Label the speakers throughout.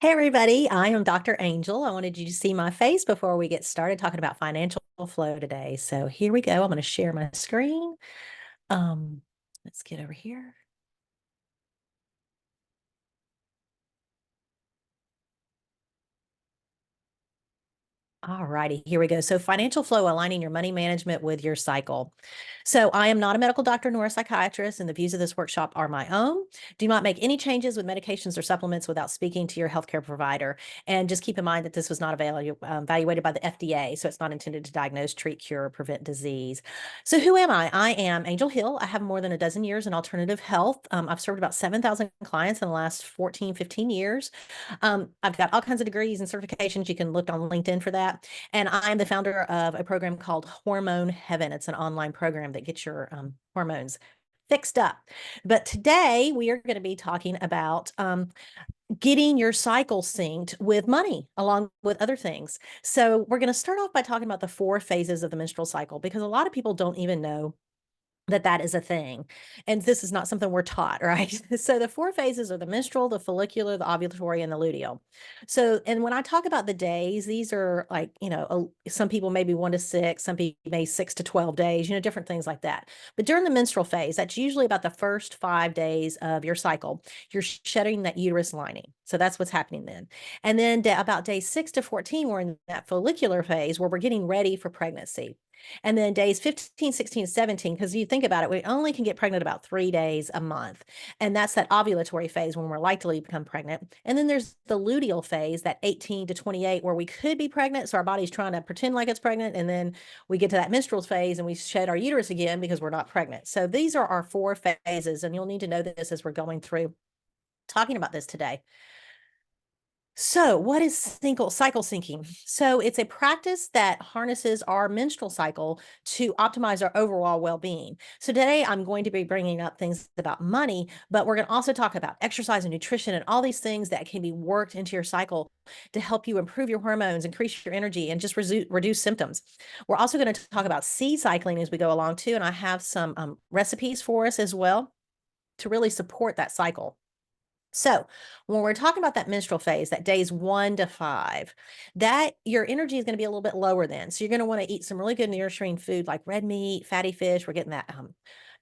Speaker 1: Hey everybody, I am Dr. Angel. I wanted you to see my face before we get started talking about financial flow today. So here we go. I'm going to share my screen. Um, let's get over here. All righty, here we go. So financial flow, aligning your money management with your cycle. So I am not a medical doctor nor a psychiatrist, and the views of this workshop are my own. Do not make any changes with medications or supplements without speaking to your healthcare provider. And just keep in mind that this was not evaluated by the FDA, so it's not intended to diagnose, treat, cure, or prevent disease. So who am I? I am Angel Hill. I have more than a dozen years in alternative health. I've served about 7,000 clients in the last 14, 15 years. I've got all kinds of degrees and certifications. You can look on LinkedIn for that. And I'm the founder of a program called Hormone Heaven. It's an online program that gets your hormones fixed up. But today we are going to be talking about getting your cycle synced with money, along with other things. So we're going to start off by talking about the 4 phases of the menstrual cycle, because a lot of people don't even know that is a thing. And this is not something we're taught, right? So the 4 phases are the menstrual, the follicular, the ovulatory, and the luteal. So, and when I talk about the days, these are like, some people maybe 1 to 6, some people may 6 to 12 days, different things like that. But during the menstrual phase, that's usually about the first 5 days of your cycle. You're shedding that uterus lining. So that's what's happening then. And then about day 6 to 14, we're in that follicular phase where we're getting ready for pregnancy. And then days 15, 16, 17, because you think about it, we only can get pregnant about 3 days a month. And that's that ovulatory phase when we're likely to become pregnant. And then there's the luteal phase, that 18 to 28, where we could be pregnant. So our body's trying to pretend like it's pregnant. And then we get to that menstrual phase and we shed our uterus again because we're not pregnant. So these are our 4 phases. And you'll need to know this as we're going through talking about this today. So, what is cycle syncing? So, it's a practice that harnesses our menstrual cycle to optimize our overall well being. So, today I'm going to be bringing up things about money, but we're going to also talk about exercise and nutrition and all these things that can be worked into your cycle to help you improve your hormones, increase your energy, and just reduce symptoms. We're also going to talk about seed cycling as we go along, too. And I have some recipes for us as well to really support that cycle. So when we're talking about that menstrual phase, that days 1 to 5, that your energy is going to be a little bit lower then. So you're going to want to eat some really good nourishing food like red meat, fatty fish. We're getting that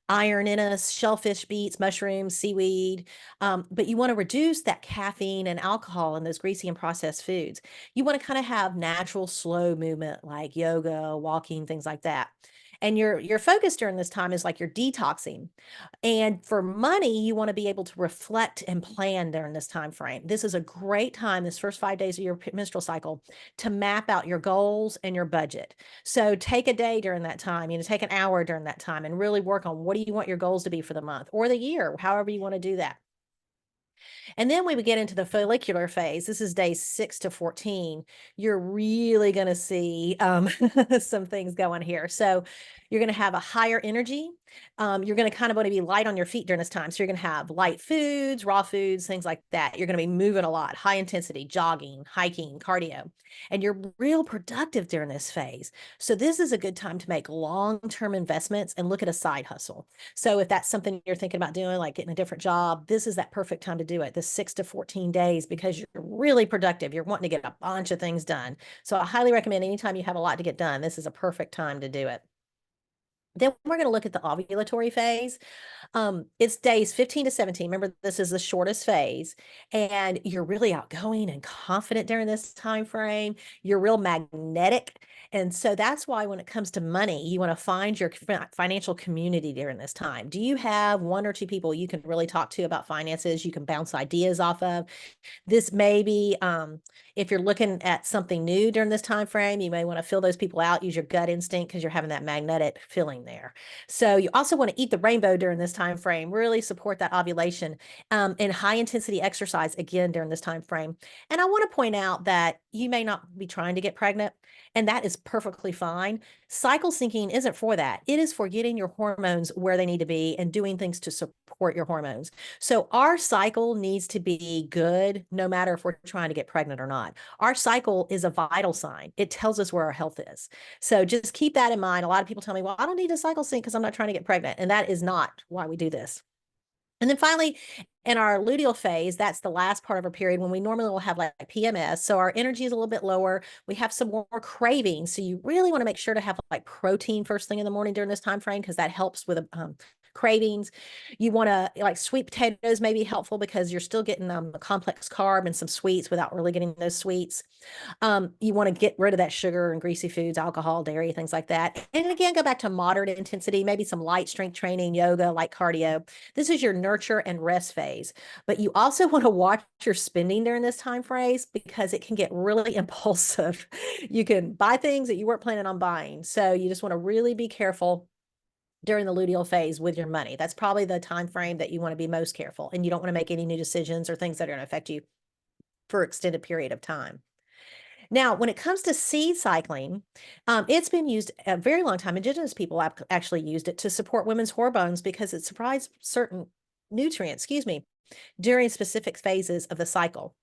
Speaker 1: iron in us, shellfish, beets, mushrooms, seaweed. But you want to reduce that caffeine and alcohol in those greasy and processed foods. You want to kind of have natural, slow movement like yoga, walking, things like that. And your focus during this time is like you're detoxing. And for money, you want to be able to reflect and plan during this time frame. This is a great time, this first 5 days of your menstrual cycle, to map out your goals and your budget. So take a day during that time, take an hour during that time and really work on what do you want your goals to be for the month or the year, however you want to do that. And then we would get into the follicular phase. This is days 6 to 14. You're really going to see some things going here. So you're going to have a higher energy. You're going to kind of want to be light on your feet during this time. So you're going to have light foods, raw foods, things like that. You're going to be moving a lot, high intensity, jogging, hiking, cardio, and you're real productive during this phase. So this is a good time to make long-term investments and look at a side hustle. So if that's something you're thinking about doing, like getting a different job, this is that perfect time to do it, the 6 to 14 days, because you're really productive. You're wanting to get a bunch of things done. So I highly recommend anytime you have a lot to get done, this is a perfect time to do it. Then we're going to look at the ovulatory phase. It's days 15 to 17. Remember, this is the shortest phase, and you're really outgoing and confident during this time frame. You're real magnetic. And so that's why when it comes to money, you want to find your financial community during this time. Do you have 1 or 2 people you can really talk to about finances, you can bounce ideas off of? This may be, if you're looking at something new during this time frame, you may want to fill those people out, use your gut instinct because you're having that magnetic feeling there. So you also want to eat the rainbow during this time frame, really support that ovulation, and high intensity exercise again during this time frame. And I want to point out that you may not be trying to get pregnant, and that is perfectly fine. Cycle syncing isn't for that. It is for getting your hormones where they need to be and doing things to support your hormones. So our cycle needs to be good no matter if we're trying to get pregnant or not. Our cycle is a vital sign. It tells us where our health is. So just keep that in mind. A lot of people tell me, well, I don't need a cycle sync because I'm not trying to get pregnant. And that is not why we do this. And then finally, in our luteal phase, that's the last part of our period when we normally will have like PMS. So our energy is a little bit lower. We have some more cravings. So you really want to make sure to have like protein first thing in the morning during this time frame because that helps with cravings. You want to like sweet potatoes may be helpful because you're still getting a complex carb and some sweets without really getting those sweets. You want to get rid of that sugar and greasy foods, alcohol, dairy, things like that. And again, go back to moderate intensity, maybe some light strength training, yoga, light cardio. This is your nurture and rest phase. But you also want to watch your spending during this time phase because it can get really impulsive. You can buy things that you weren't planning on buying. So you just want to really be careful during the luteal phase with your money. That's probably the time frame that you want to be most careful, and you don't want to make any new decisions or things that are going to affect you for extended period of time. Now, when it comes to seed cycling, it's been used a very long time. Indigenous people actually used it to support women's hormones because it supplies certain nutrients, during specific phases of the cycle.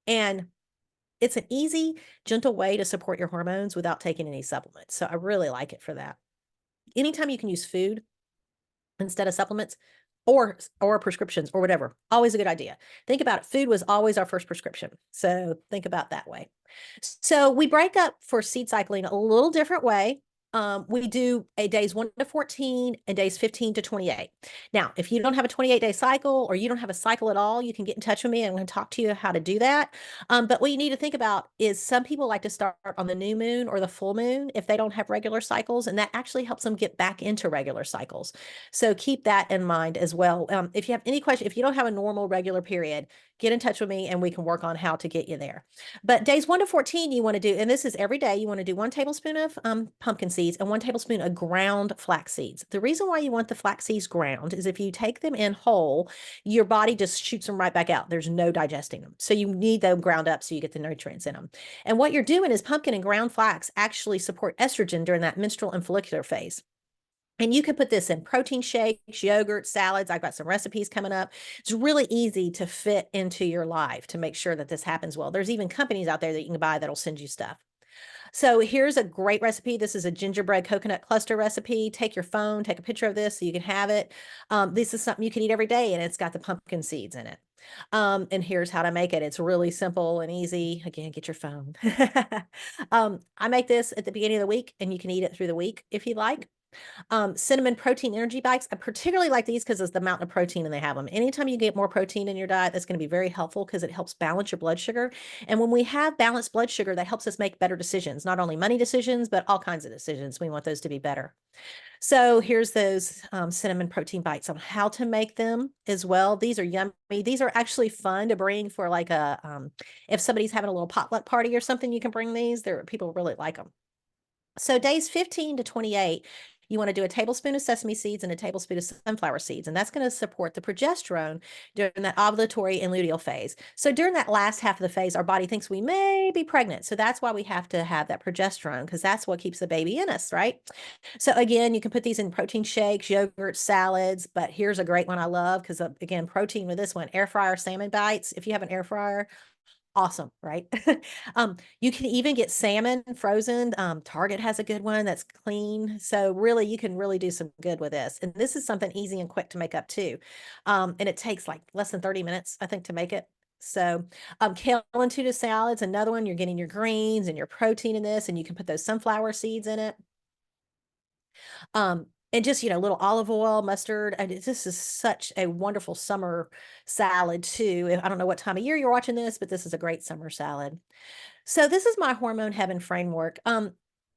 Speaker 1: And it's an easy, gentle way to support your hormones without taking any supplements. So I really like it for that. Anytime you can use food instead of supplements or prescriptions or whatever, always a good idea. Think about it. Food was always our first prescription. So think about that way. So we break up for seed cycling a little different way. We do a days 1 to 14 and days 15 to 28. Now, if you don't have a 28-day cycle or you don't have a cycle at all, you can get in touch with me. I'm going to talk to you how to do that. But what you need to think about is some people like to start on the new moon or the full moon if they don't have regular cycles, and that actually helps them get back into regular cycles. So keep that in mind as well. If you have any question, if you don't have a normal regular period, get in touch with me and we can work on how to get you there. But days 1 to 14, you want to do, and this is every day, you want to do 1 tablespoon of pumpkin seeds and 1 tablespoon of ground flax seeds. The reason why you want the flax seeds ground is if you take them in whole, your body just shoots them right back out. There's no digesting them. So you need them ground up so you get the nutrients in them. And what you're doing is pumpkin and ground flax actually support estrogen during that menstrual and follicular phase. And you can put this in protein shakes, yogurt, salads. I've got some recipes coming up. It's really easy to fit into your life to make sure that this happens well. There's even companies out there that you can buy that'll send you stuff. So here's a great recipe. This is a gingerbread coconut cluster recipe. Take your phone, take a picture of this so you can have it. This is something you can eat every day, and it's got the pumpkin seeds in it. And here's how to make it. It's really simple and easy. Again, get your phone. I make this at the beginning of the week, and you can eat it through the week if you like. Cinnamon protein energy bites. I particularly like these because it's the amount of protein and they have them. Anytime you get more protein in your diet, that's going to be very helpful because it helps balance your blood sugar. And when we have balanced blood sugar, that helps us make better decisions, not only money decisions, but all kinds of decisions. We want those to be better. So here's those cinnamon protein bites on how to make them as well. These are yummy. These are actually fun to bring for like if somebody's having a little potluck party or something, you can bring these. People really like them. So days 15 to 28, you want to do a tablespoon of sesame seeds and a tablespoon of sunflower seeds, and that's going to support the progesterone during that ovulatory and luteal phase. So during that last half of the phase, our body thinks we may be pregnant. So that's why we have to have that progesterone because that's what keeps the baby in us, right? So again, you can put these in protein shakes, yogurt, salads, but here's a great one I love because again, protein with this one, air fryer salmon bites. If you have an air fryer, awesome, right? You can even get salmon frozen. Target has a good one that's clean. So really, you can really do some good with this. And this is something easy and quick to make up too. And it takes like less than 30 minutes, I think, to make it. So kale and tuna salads, another one. You're getting your greens and your protein in this, and you can put those sunflower seeds in it. And just, little olive oil, mustard. And this is such a wonderful summer salad too. I don't know what time of year you're watching this, but this is a great summer salad. So this is my hormone heaven framework.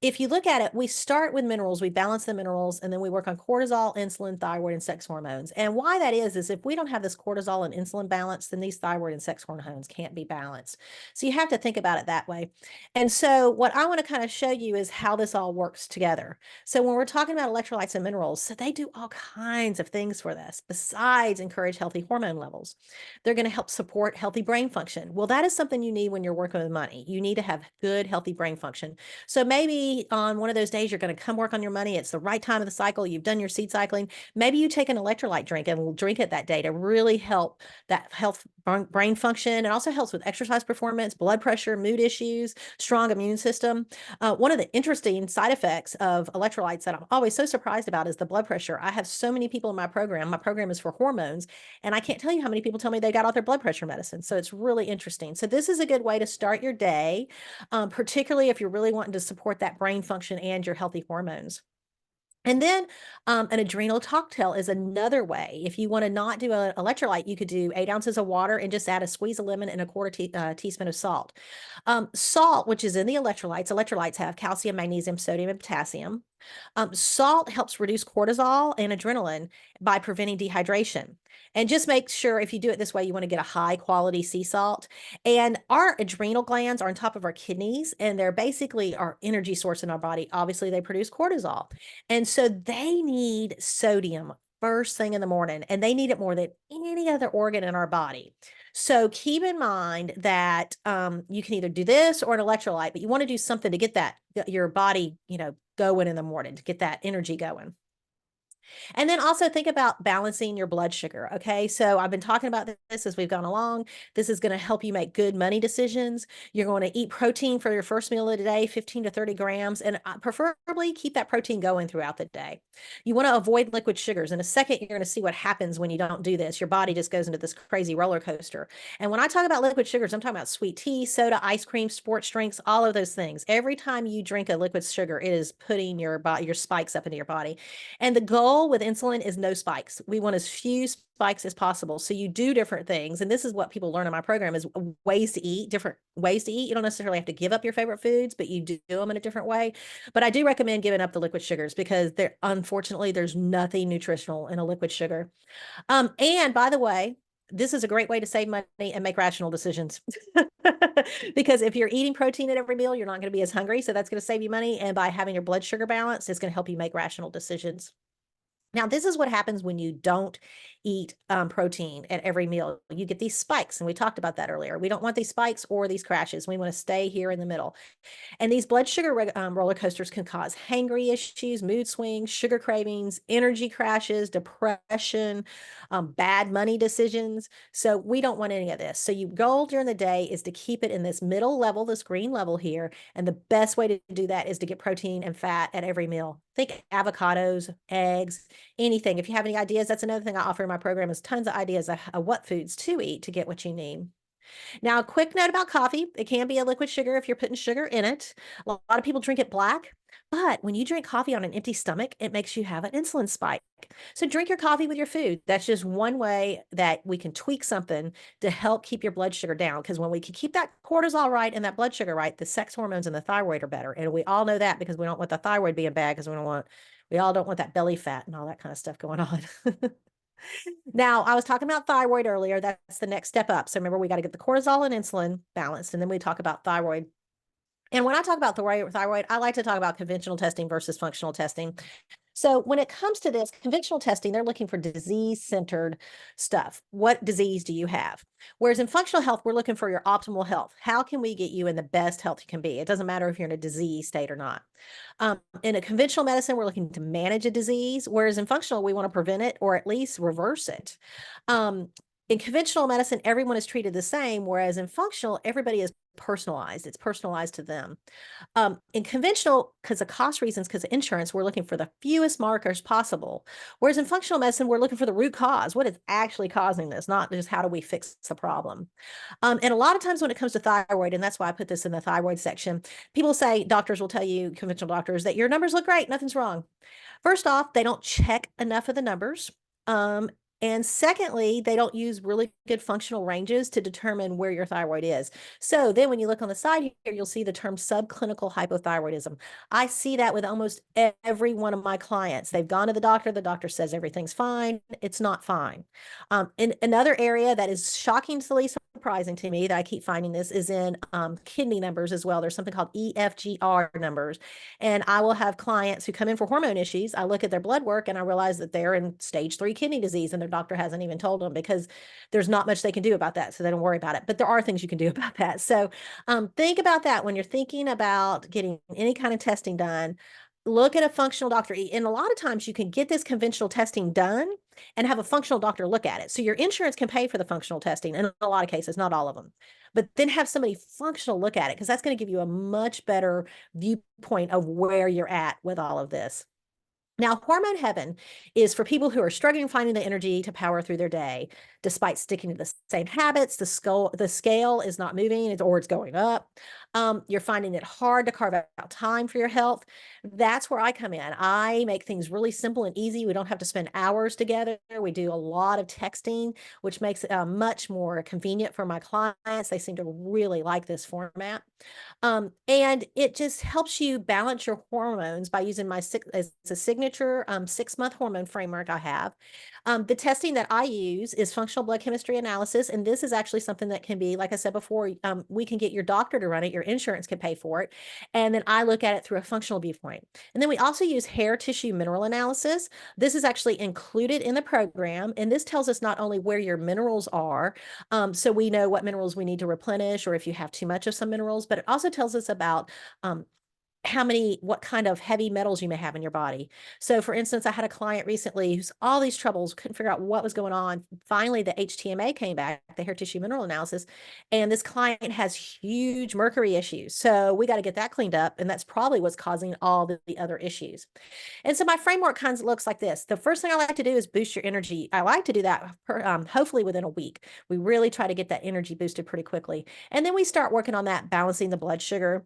Speaker 1: If you look at it, we start with minerals, we balance the minerals, and then we work on cortisol, insulin, thyroid, and sex hormones. And why that is if we don't have this cortisol and insulin balance, then these thyroid and sex hormones can't be balanced. So you have to think about it that way. And so what I want to kind of show you is how this all works together. So when we're talking about electrolytes and minerals, so they do all kinds of things for this besides encourage healthy hormone levels. They're going to help support healthy brain function. Well, that is something you need when you're working with money. You need to have good, healthy brain function. So maybe maybe on one of those days you're going to come work on your money. It's the right time of the cycle. You've done your seed cycling. Maybe you take an electrolyte drink and will drink it that day to really help that health brain function. It also helps with exercise performance, blood pressure, mood issues, strong immune system. One of the interesting side effects of electrolytes that I'm always so surprised about is the blood pressure. I have so many people in my program. My program is for hormones, and I can't tell you how many people tell me they got off their blood pressure medicine. So it's really interesting. So this is a good way to start your day, particularly if you're really wanting to support that brain function and your healthy hormones. And then an adrenal cocktail is another way. If you want to not do an electrolyte, you could do 8 ounces of water and just add a squeeze of lemon and a quarter teaspoon of salt. Salt, which is in the electrolytes have calcium, magnesium, sodium, and potassium. Salt helps reduce cortisol and adrenaline by preventing dehydration. And just make sure if you do it this way, you want to get a high quality sea salt. And our adrenal glands are on top of our kidneys, and they're basically our energy source in our body. Obviously, they produce cortisol. And so they need sodium first thing in the morning, and they need it more than any other organ in our body. So keep in mind that you can either do this or an electrolyte, but you want to do something to get that your body, going in the morning to get that energy going. And then also think about balancing your blood sugar. Okay. So I've been talking about this as we've gone along. This is going to help you make good money decisions. You're going to eat protein for your first meal of the day, 15 to 30 grams, and preferably keep that protein going throughout the day. You want to avoid liquid sugars. In a second, you're going to see what happens when you don't do this. Your body just goes into this crazy roller coaster. And when I talk about liquid sugars, I'm talking about sweet tea, soda, ice cream, sports drinks, all of those things. Every time you drink a liquid sugar, it is putting your spikes up into your body. And the goal with insulin is no spikes. We want as few spikes as possible. So you do different things. And this is what people learn in my program is ways to eat, different ways to eat. You don't necessarily have to give up your favorite foods, but you do them in a different way. But I do recommend giving up the liquid sugars because unfortunately, there's nothing nutritional in a liquid sugar. And by the way, this is a great way to save money and make rational decisions. Because if you're eating protein at every meal, you're not going to be as hungry. So that's going to save you money. And by having your blood sugar balanced, it's going to help you make rational decisions. Now, this is what happens when you don't eat protein at every meal. You get these spikes, and we talked about that earlier. We don't want these spikes or these crashes. We want to stay here in the middle. And these blood sugar roller coasters can cause hangry issues, mood swings, sugar cravings, energy crashes, depression, bad money decisions. So we don't want any of this. So your goal during the day is to keep it in this middle level, this green level here. And the best way to do that is to get protein and fat at every meal. Think avocados, eggs, anything. If you have any ideas, that's another thing I offer in my program is tons of ideas of what foods to eat to get what you need. Now, a quick note about coffee. It can be a liquid sugar if you're putting sugar in it. A lot of people drink it black, but when you drink coffee on an empty stomach, it makes you have an insulin spike. So drink your coffee with your food. That's just one way that we can tweak something to help keep your blood sugar down. Because when we can keep that cortisol right and that blood sugar right, the sex hormones and the thyroid are better. And we all know that because we don't want the thyroid being bad because we all don't want that belly fat and all that kind of stuff going on. Now, I was talking about thyroid earlier. That's the next step up. So remember, we got to get the cortisol and insulin balanced, and then we talk about thyroid. And when I talk about thyroid, I like to talk about conventional testing versus functional testing. So when it comes to this conventional testing, they're looking for disease-centered stuff. What disease do you have? Whereas in functional health, we're looking for your optimal health. How can we get you in the best health you can be? It doesn't matter if you're in a disease state or not. In a conventional medicine, we're looking to manage a disease, whereas in functional, we want to prevent it or at least reverse it. In conventional medicine, everyone is treated the same, whereas in functional, everybody is personalized. It's personalized to them. In conventional, because of cost reasons, because of insurance, we're looking for the fewest markers possible. Whereas in functional medicine, we're looking for the root cause. What is actually causing this, not just how do we fix the problem? And a lot of times when it comes to thyroid, and that's why I put this in the thyroid section, people say, doctors will tell you, conventional doctors, that your numbers look great, nothing's wrong. First off, they don't check enough of the numbers. And secondly, they don't use really good functional ranges to determine where your thyroid is. So then when you look on the side here, you'll see the term subclinical hypothyroidism. I see that with almost every one of my clients. They've gone to the doctor says everything's fine. It's not fine. In another area that is shockingly surprising to me that I keep finding this is in kidney numbers as well. There's something called EFGR numbers. And I will have clients who come in for hormone issues. I look at their blood work and I realize that they're in stage 3 kidney disease and they're doctor hasn't even told them because there's not much they can do about that. So they don't worry about it. But there are things you can do about that. So think about that when you're thinking about getting any kind of testing done. Look at a functional doctor. And a lot of times you can get this conventional testing done and have a functional doctor look at it. So your insurance can pay for the functional testing in a lot of cases, not all of them. But then have somebody functional look at it because that's going to give you a much better viewpoint of where you're at with all of this. Now, hormone heaven is for people who are struggling finding the energy to power through their day, despite sticking to the same habits. The scale is not moving, or it's going up. You're finding it hard to carve out time for your health. That's where I come in. I make things really simple and easy. We don't have to spend hours together. We do a lot of texting, which makes it much more convenient for my clients. They seem to really like this format. And it just helps you balance your hormones by using it's a signature 6-month hormone framework I have. The testing that I use is functional blood chemistry analysis. And this is actually something that can be, like I said before, we can get your doctor to run it. Your insurance can pay for it. And then I look at it through a functional viewpoint. And then we also use hair tissue mineral analysis. This is actually included in the program. And this tells us not only where your minerals are, so we know what minerals we need to replenish or if you have too much of some minerals, but it also tells us about what kind of heavy metals you may have in your body. So for instance, I had a client recently who's all these troubles, couldn't figure out what was going on. Finally, the HTMA came back, the hair tissue mineral analysis, and this client has huge mercury issues. So we got to get that cleaned up. And that's probably what's causing all the other issues. And so my framework kind of looks like this. The first thing I like to do is boost your energy. I like to do that hopefully within a week. We really try to get that energy boosted pretty quickly. And then we start working on that, balancing the blood sugar.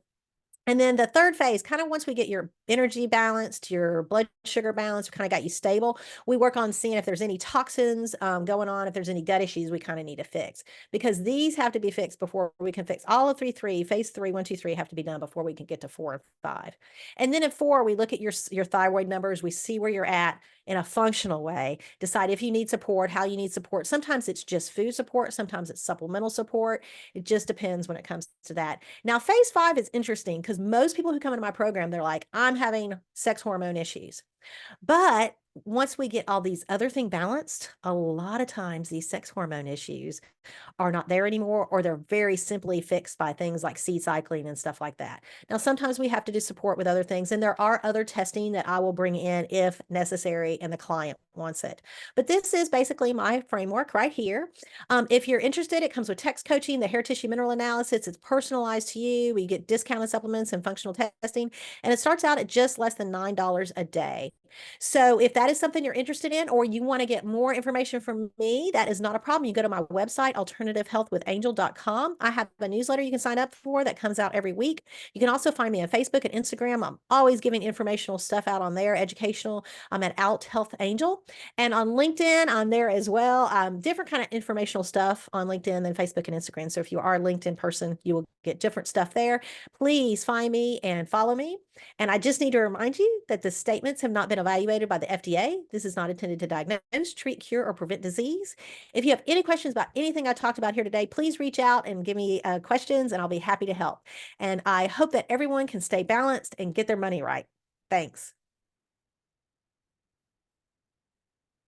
Speaker 1: And then the third phase, kind of once we get your energy balanced, your blood sugar balanced, we kind of got you stable, we work on seeing if there's any toxins going on, if there's any gut issues we kind of need to fix, because these have to be fixed before we can fix all of phase 3, 1, 2, 3 have to be done before we can get to 4 and 5. And then at 4, we look at your thyroid numbers, we see where you're at in a functional way, decide if you need support, how you need support. Sometimes it's just food support, sometimes it's supplemental support. It just depends when it comes to that. Now, phase 5 is interesting because most people who come into my program, they're like, I'm having sex hormone issues. But once we get all these other things balanced, a lot of times these sex hormone issues are not there anymore, or they're very simply fixed by things like seed cycling and stuff like that. Now, sometimes we have to do support with other things, and there are other testing that I will bring in if necessary and the client wants it. But this is basically my framework right here. If you're interested, it comes with text coaching, the hair tissue mineral analysis. It's personalized to you. We get discounted supplements and functional testing, and it starts out at just less than $9 a day. So if that is something you're interested in, or you want to get more information from me, that is not a problem. You go to my website, alternativehealthwithangel.com. I have a newsletter you can sign up for that comes out every week. You can also find me on Facebook and Instagram. I'm always giving informational stuff out on there, educational. I'm at Alt Health Angel. And on LinkedIn, I'm there as well. Different kind of informational stuff on LinkedIn than Facebook and Instagram. So if you are a LinkedIn person, you will get different stuff there. Please find me and follow me. And I just need to remind you that the statements have not been evaluated by the FDA. This is not intended to diagnose, treat, cure, or prevent disease. If you have any questions about anything I talked about here today, please reach out and give me questions, and I'll be happy to help. And I hope that everyone can stay balanced and get their money right. Thanks.